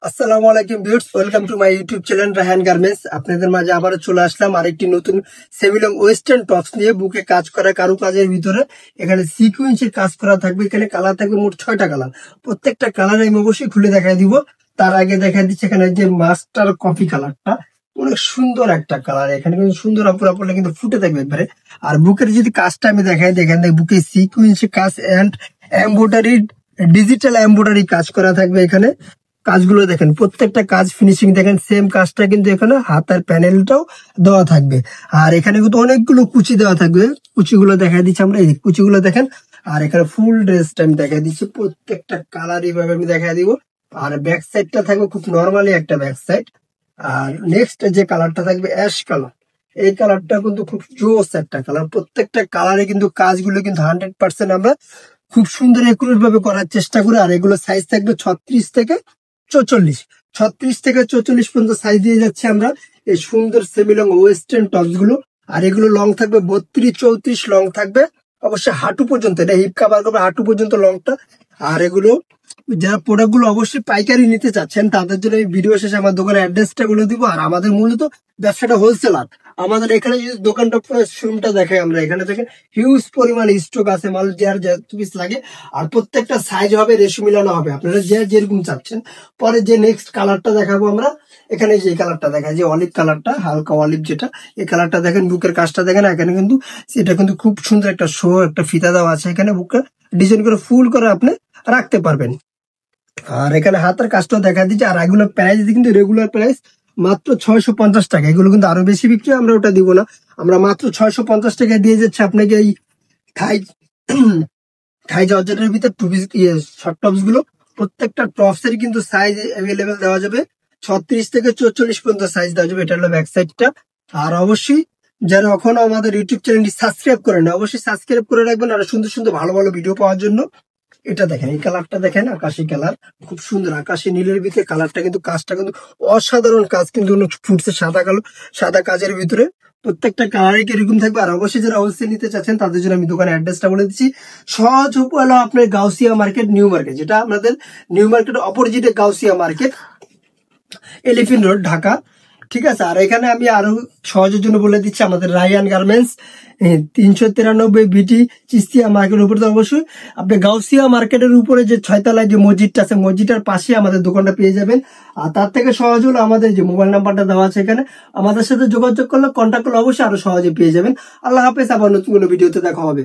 আসসালামু আলাইকুম viewers, welcome to my YouTube channel Raihan garments. আপনাদের মাঝে আবারও চলে আসলাম আরেকটি নতুন সেমিলং ওয়েস্টার্ন টপস নিয়ে। বুকে কাজ করা কারুকাজের ভিতরে এখানে সিকুয়েন্সের কাজ করা থাকবে। এখানে কালার থাকবে মোট 6টা কালার। প্রত্যেকটা কালার আমি অবশ্যই খুলে দেখাই দিব। তার আগে দেখা দিচ্ছে এখানে যে মাস্টার কফি কালারটা, অনেক সুন্দর একটা কালার। এখানে কিন্তু সুন্দর আপুরা পড়লে কিন্তু ফুটে থাকবে একবারে। আর বুকের যদি কাজটা আমি দেখাই, দেখেন বুকে সিকুয়েন্সের কাজ অ্যান্ড এমব্রয়ডারি, ডিজিটাল এমব্রয়ডারি কাজ করা থাকবে। এখানে কাজগুলো দেখেন, প্রত্যেকটা কাজ ফিনিশিং দেখেন, সেম কাজটা কিন্তু এখানে হাতার প্যানেলটাও দেওয়া থাকবে। আর এখানে কিন্তু অনেকগুলো কুচি দেওয়া থাকবে। কুচিগুলো দেখা দিচ্ছি আমরা, এই কুচিগুলো দেখেন। আর এখানে ফুল ড্রেসটা আমি দেখা দিচ্ছি, প্রত্যেকটা কালার এইভাবে আমি দেখা দিব। আর ব্যাক সাইডটা থাকবে খুব নর্মালি একটা ব্যাক সাইড। আর নেক্সট যে কালারটা থাকবে অ্যাশ কালার, এই কালারটা কিন্তু খুব জোস একটা কালার। প্রত্যেকটা কালারে কিন্তু কাজগুলো কিন্তু 100% আমরা খুব সুন্দর একুরেট ভাবে করার চেষ্টা করি। আর এগুলো সাইজ থাকবে 36 থেকে 44, 36 থেকে 44 পর্যন্ত সাইজ দিয়ে যাচ্ছে আমরা এই সুন্দর সেমিলং ওয়েস্টার্ন টপস গুলো। আর এগুলো লং থাকবে 32, 34 লং থাকবে, অবশ্যই হাঁটু পর্যন্ত। এটা হিপ কাভার করবে হাঁটু পর্যন্ত লংটা। আর এগুলো যারা প্রোডাক্ট গুলো অবশ্যই পাইকারি নিতে চাচ্ছেন তাদের জন্য এই ভিডিও শেষে আমার দোকানের অ্যাড্রেসটা বলে দিব। আর আমাদের মূলত ব্যবসাটা হোলসেলার। আমাদের এখানে যদি দোকানটা শোরুমটা দেখাই, আমরা এখানে থেকে হিউজ পরিমাণ স্টক আছে, মাল যার যত পিস লাগে। আর প্রত্যেকটা সাইজ হবে, রেশু মিলানো হবে, আপনারা যে যেরকম চাচ্ছেন। পরে যে নেক্সট কালারটা দেখাবো আমরা, এখানে যে কালারটা দেখা, যে অলিভ কালারটা, হালকা অলিভ যেটা, এই কালারটা দেখেন। বুকের কাজটা দেখেন, এখানে কিন্তু এটা কিন্তু খুব সুন্দর একটা শো, একটা ফিতা দেওয়া আছে। এখানে বুকটা ডিজাইন করে ফুল করে আপনি রাখতে পারবেন। আর এখানে হাতের কাজটা দেখা দিচ্ছে। আর এগুলো প্রাইস কিন্তু রেগুলার প্রাইস মাত্র 650 টাকা। এগুলো কিন্তু আরো বেশি বিক্রি, আমরা ওটা দিব না। আমরা মাত্র 650 টাকা দিয়ে যাচ্ছি আপনাকে এই থাই থাই জর্জেটের ভিতর টু পিস শর্ট টপস গুলো। প্রত্যেকটা টপস এর কিন্তু সাইজ অ্যাভেলেবেল দেওয়া যাবে, 36 থেকে 44 পর্যন্ত সাইজ দেওয়া যাবে। এটা হলো ব্যাক সাইডটা। আর অবশ্যই যারা এখনো আমাদের ইউটিউব চ্যানেলটি সাবস্ক্রাইব করেন, অবশ্যই সাবস্ক্রাইব করে রাখবেন আর সুন্দর সুন্দর ভালো ভালো ভিডিও পাওয়ার জন্য। এটা দেখেন, এই কালারটা দেখেন, আকাশি কালার, খুব সুন্দর আকাশি নীলের ভিতরে কালারটা। কিন্তু কাজটা কিন্তু অসাধারণ কাজ, কিন্তু ফুটছে সাদা কালো, সাদা কাজের ভিতরে। প্রত্যেকটা কালারই এরকম থাকবে। আর অবশ্যই যারা হোলসেল নিতে চাচ্ছেন তাদের জন্য আমি দোকানের অ্যাড্রেসটা বলে দিচ্ছি। সহজ হলো আপনার গাউসিয়া মার্কেট, নিউ মার্কেট, যেটা আমাদের নিউ মার্কেট অপোজিটে Gausia market, elephant road, Dhaka. ঠিক আছে। আর এখানে আমি আরো সহজের জন্য বলে দিচ্ছি, আমাদের রায়হান গার্মেন্টস 393 বিটি চিস্তিয়া মার্কেটের উপরে। তো অবশ্যই আপনি গাউসিয়া মার্কেটের উপরে যে 6তলায় যে মসজিদটা আছে, মসজিদটার পাশে আমাদের দোকানটা পেয়ে যাবেন। আর তার থেকে সহজ হলো আমাদের যে মোবাইল নাম্বারটা দেওয়া আছে এখানে, আমাদের সাথে যোগাযোগ করলে, কন্ট্যাক্ট করলে অবশ্যই আরো সহজে পেয়ে যাবেন। আল্লাহ হাফেজ, আবার নতুন কোনো ভিডিওতে দেখা হবে।